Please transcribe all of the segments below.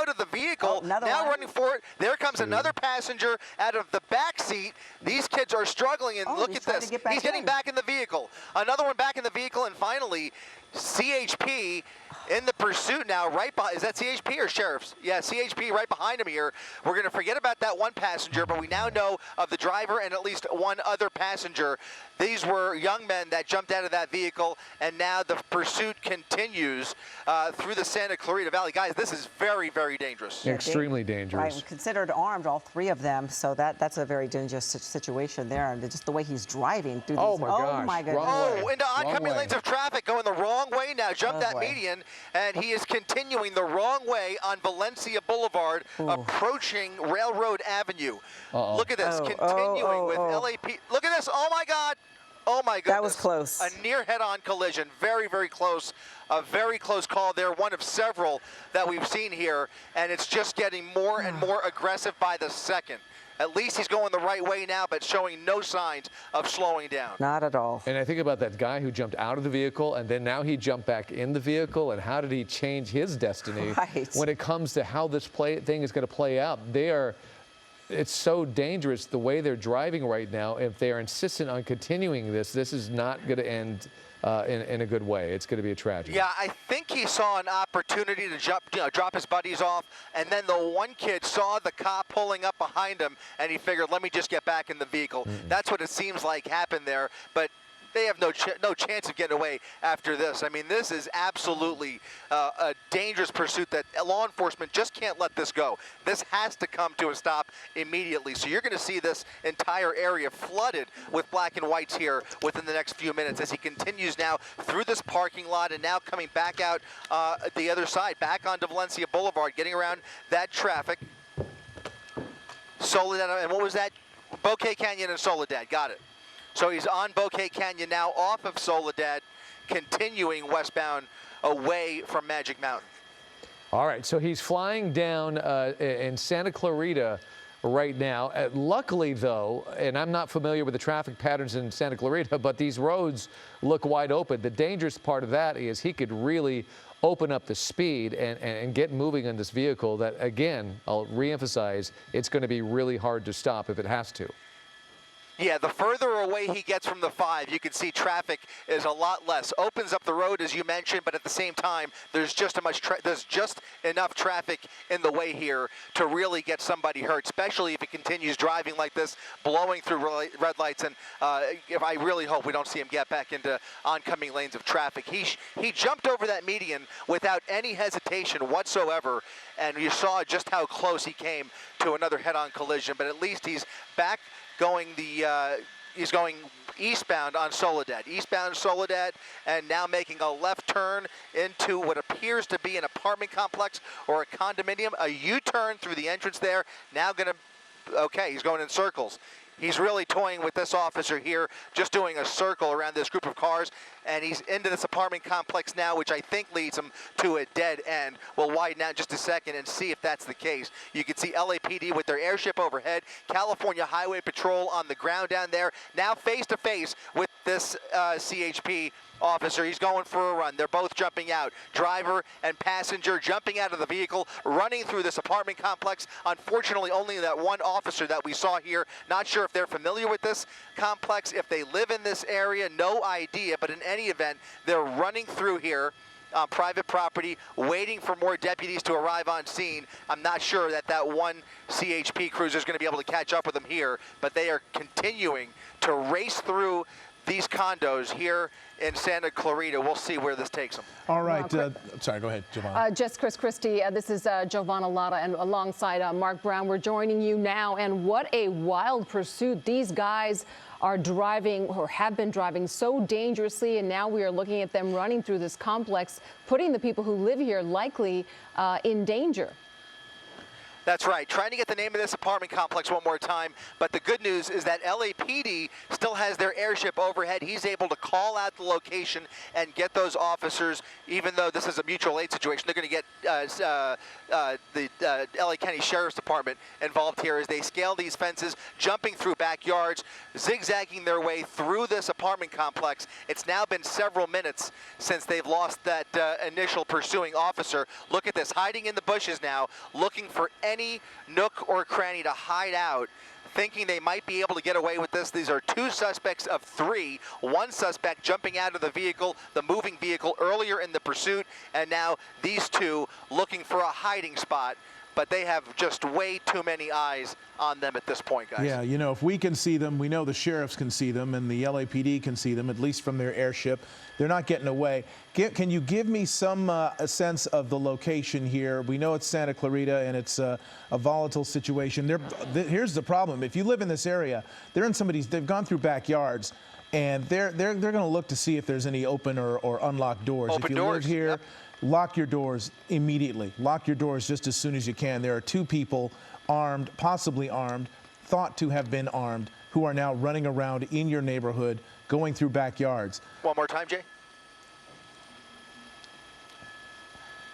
out of the vehicle, now running for it. There comes another passenger out of the back seat. These kids are struggling, and look at this. He's getting back in the vehicle. Another one back in the vehicle, and finally, CHP in the pursuit now, right behind. Is that CHP or Sheriff's? Yeah, CHP right behind him here. We're going to forget about that one passenger, but we now know of the driver and at least one other passenger. These were young men that jumped out of that vehicle, and now the pursuit continues through the Santa Clarita Valley. Guys, this is very, very dangerous. Extremely dangerous. Right, considered armed, all three of them, so that's a very dangerous situation there. And just the way he's driving through these. Oh, my gosh. Oh, my goodness. Oh, into oncoming lanes of traffic, going the wrong way now. Jumped that median, and he is continuing the wrong way on Valencia Boulevard, approaching Railroad Avenue. Look at this, continuing with LAP. Look at this. Oh, my God. Oh, my goodness. That was close. A near head-on collision. Very, very close. A very close call there. One of several that we've seen here, and it's just getting more and more aggressive by the second. At least he's going the right way now, but showing no signs of slowing down. Not at all. And I think about that guy who jumped out of the vehicle, and then now he jumped back in the vehicle, and how did he change his destiny when it comes to how this thing is going to play out? It's so dangerous the way they're driving right now. If they are insistent on continuing this is not going to end in a good way. It's going to be a tragedy. Yeah, I think he saw an opportunity to drop his buddies off, and then the one kid saw the cop pulling up behind him, and he figured, let me just get back in the vehicle. That's what it seems like happened there, but they have no chance of getting away after this. I mean, this is absolutely a dangerous pursuit that law enforcement just can't let this go. This has to come to a stop immediately. So you're going to see this entire area flooded with black and whites here within the next few minutes as he continues now through this parking lot and now coming back out the other side, back onto Valencia Boulevard, getting around that traffic. Soledad, and what was that? Bouquet Canyon and Soledad, got it. So he's on Bouquet Canyon now, off of Soledad, continuing westbound away from Magic Mountain. All right, so he's flying down in Santa Clarita right now. Luckily, though, and I'm not familiar with the traffic patterns in Santa Clarita, but these roads look wide open. The dangerous part of that is he could really open up the speed and get moving on this vehicle that, again, I'll reemphasize, it's going to be really hard to stop if it has to. Yeah, the further away he gets from the 5, you can see traffic is a lot less. Opens up the road, as you mentioned, but at the same time, there's just enough traffic in the way here to really get somebody hurt, especially if he continues driving like this, blowing through red lights. And if I really hope we don't see him get back into oncoming lanes of traffic. He jumped over that median without any hesitation whatsoever, and you saw just how close he came to another head-on collision. But at least he's back going he's going eastbound on Soledad, and now making a left turn into what appears to be an apartment complex or a condominium, a U-turn through the entrance there. Now he's going in circles. He's really toying with this officer here, just doing a circle around this group of cars, and he's into this apartment complex now, which I think leads him to a dead end. We'll widen out just a second and see if that's the case. You can see LAPD with their airship overhead, California Highway Patrol on the ground down there, now face-to-face with this CHP officer. He's going for a run. They're both jumping out. Driver and passenger jumping out of the vehicle, running through this apartment complex. Unfortunately, only that one officer that we saw here. Not sure if they're familiar with this complex, if they live in this area, no idea. But in any event, they're running through here on private property, waiting for more deputies to arrive on scene. I'm not sure that one CHP cruiser is going to be able to catch up with them here, but they are continuing to race through these condos here in Santa Clarita. We'll see where this takes them. All right. Sorry, go ahead, Giovanna. Just Chris Christie. This is Giovanna Lotta, and alongside Mark Brown. We're joining you now. And what a wild pursuit. These guys are driving or have been driving so dangerously, and now we are looking at them running through this complex, putting the people who live here likely in danger. That's right. Trying to get the name of this apartment complex one more time. But the good news is that LAPD still has their airship overhead. He's able to call out the location and get those officers, even though this is a mutual aid situation. They're going to get the LA County Sheriff's Department involved here as they scale these fences, jumping through backyards, zigzagging their way through this apartment complex. It's now been several minutes since they've lost that initial pursuing officer. Look at this, hiding in the bushes now, looking for any nook or cranny to hide out, thinking they might be able to get away with this. These are 2 suspects of 3. 1 suspect jumping out of the vehicle, the moving vehicle, earlier in the pursuit, and now these 2 looking for a hiding spot. But they have just way too many eyes on them at this point, guys. Yeah, you know, if we can see them, we know the sheriffs can see them, and the LAPD can see them, at least from their airship. They're not getting away. Can you give me some a sense of the location here? We know it's Santa Clarita, and it's a volatile situation. Here's the problem. If you live in this area, they've gone through backyards, and they're going to look to see if there's any open or unlocked doors. Open if you doors, live here, yep. Lock your doors immediately. Lock your doors just as soon as you can. There are 2 people armed, possibly armed, thought to have been armed, who are now running around in your neighborhood, going through backyards. One more time, Jay.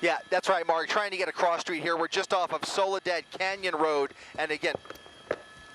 Yeah, that's right, Mark. Trying to get across street here. We're just off of Soledad Canyon Road, and again,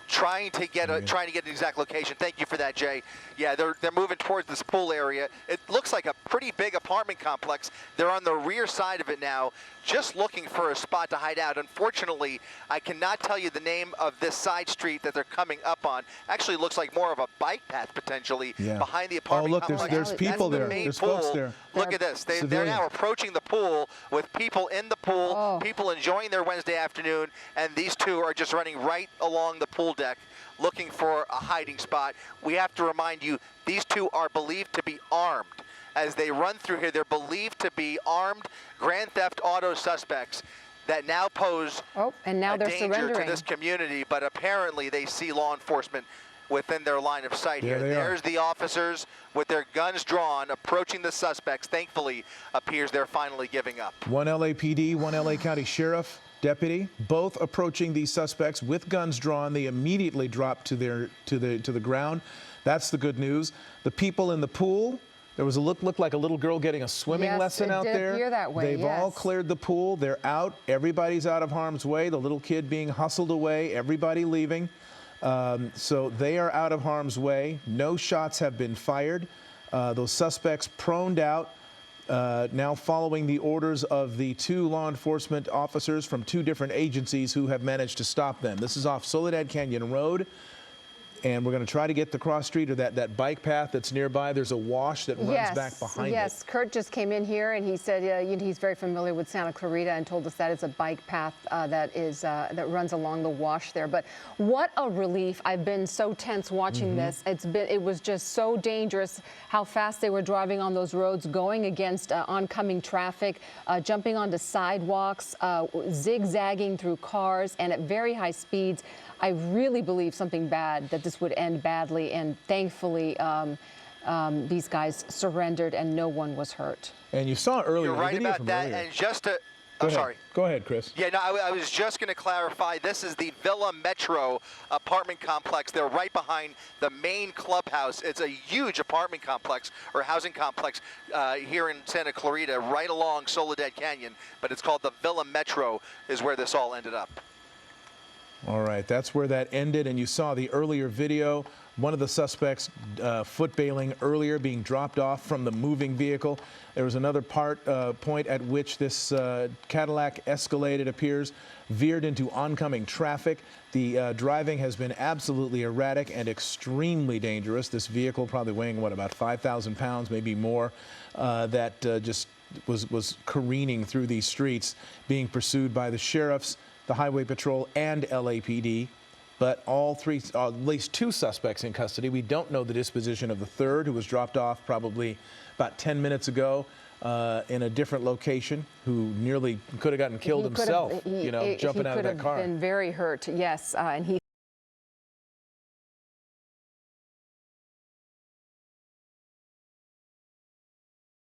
trying to get an exact location. Thank you for that, Jay. Yeah, they're moving towards this pool area. It looks like a pretty big apartment complex. They're on the rear side of it now, just looking for a spot to hide out. Unfortunately, I cannot tell you the name of this side street that they're coming up on. Actually, looks like more of a bike path potentially behind the apartment complex. Oh, look, there's people there. There's folks there. Look at this. They're now approaching the pool with people in the pool, people enjoying their Wednesday afternoon, and these 2 are just running right along the pool deck looking for a hiding spot. We have to remind you, these 2 are believed to be armed. As they run through here, they're believed to be armed Grand Theft Auto suspects that now pose and now they're danger surrendering to this community, but apparently they see law enforcement within their line of sight here. There's the officers with their guns drawn, approaching the suspects. Thankfully, appears they're finally giving up. 1 LAPD, 1 LA County Sheriff deputy, both approaching these suspects with guns drawn. They immediately drop to the ground. That's the good news. The people in the pool, there was looked like a little girl getting a swimming lesson out there. Yes, it did appear that way. They've all cleared the pool. They're out. Everybody's out of harm's way. The little kid being hustled away. Everybody leaving. So they are out of harm's way. No shots have been fired. Those suspects proned out. Now following the orders of the 2 law enforcement officers from 2 different agencies who have managed to stop them. This is off Soledad Canyon Road, and we're going to try to get the cross street or that bike path that's nearby. There's a wash that runs back behind it. Yes, Kurt just came in here and he said he's very familiar with Santa Clarita and told us that it's a bike path that runs along the wash there. But what a relief. I've been so tense watching this. It was just so dangerous how fast they were driving on those roads, going against oncoming traffic, jumping onto sidewalks, zigzagging through cars, and at very high speeds. I really believe something bad, that this would end badly, and thankfully these guys surrendered and no one was hurt. And you saw earlier. You're right about that, and just to... sorry. Go ahead, Chris. Yeah, no, I was just going to clarify. This is the Villa Metro apartment complex. They're right behind the main clubhouse. It's a huge apartment complex or housing complex here in Santa Clarita, right along Soledad Canyon. But it's called the Villa Metro, is where this all ended up. All right, that's where that ended, and you saw the earlier video. One of the suspects foot bailing earlier, being dropped off from the moving vehicle. There was another point at which this Cadillac Escalade, it appears, veered into oncoming traffic. The driving has been absolutely erratic and extremely dangerous. This vehicle, probably weighing, what, about 5,000 pounds, maybe more, that just was careening through these streets, being pursued by the sheriffs, the Highway Patrol, and LAPD. But all 3, at least 2 suspects in custody. We don't know the disposition of the 3rd, who was dropped off probably about 10 minutes ago in a different location, who nearly could have gotten killed himself, jumping out of that car. He could have been very hurt, yes, and he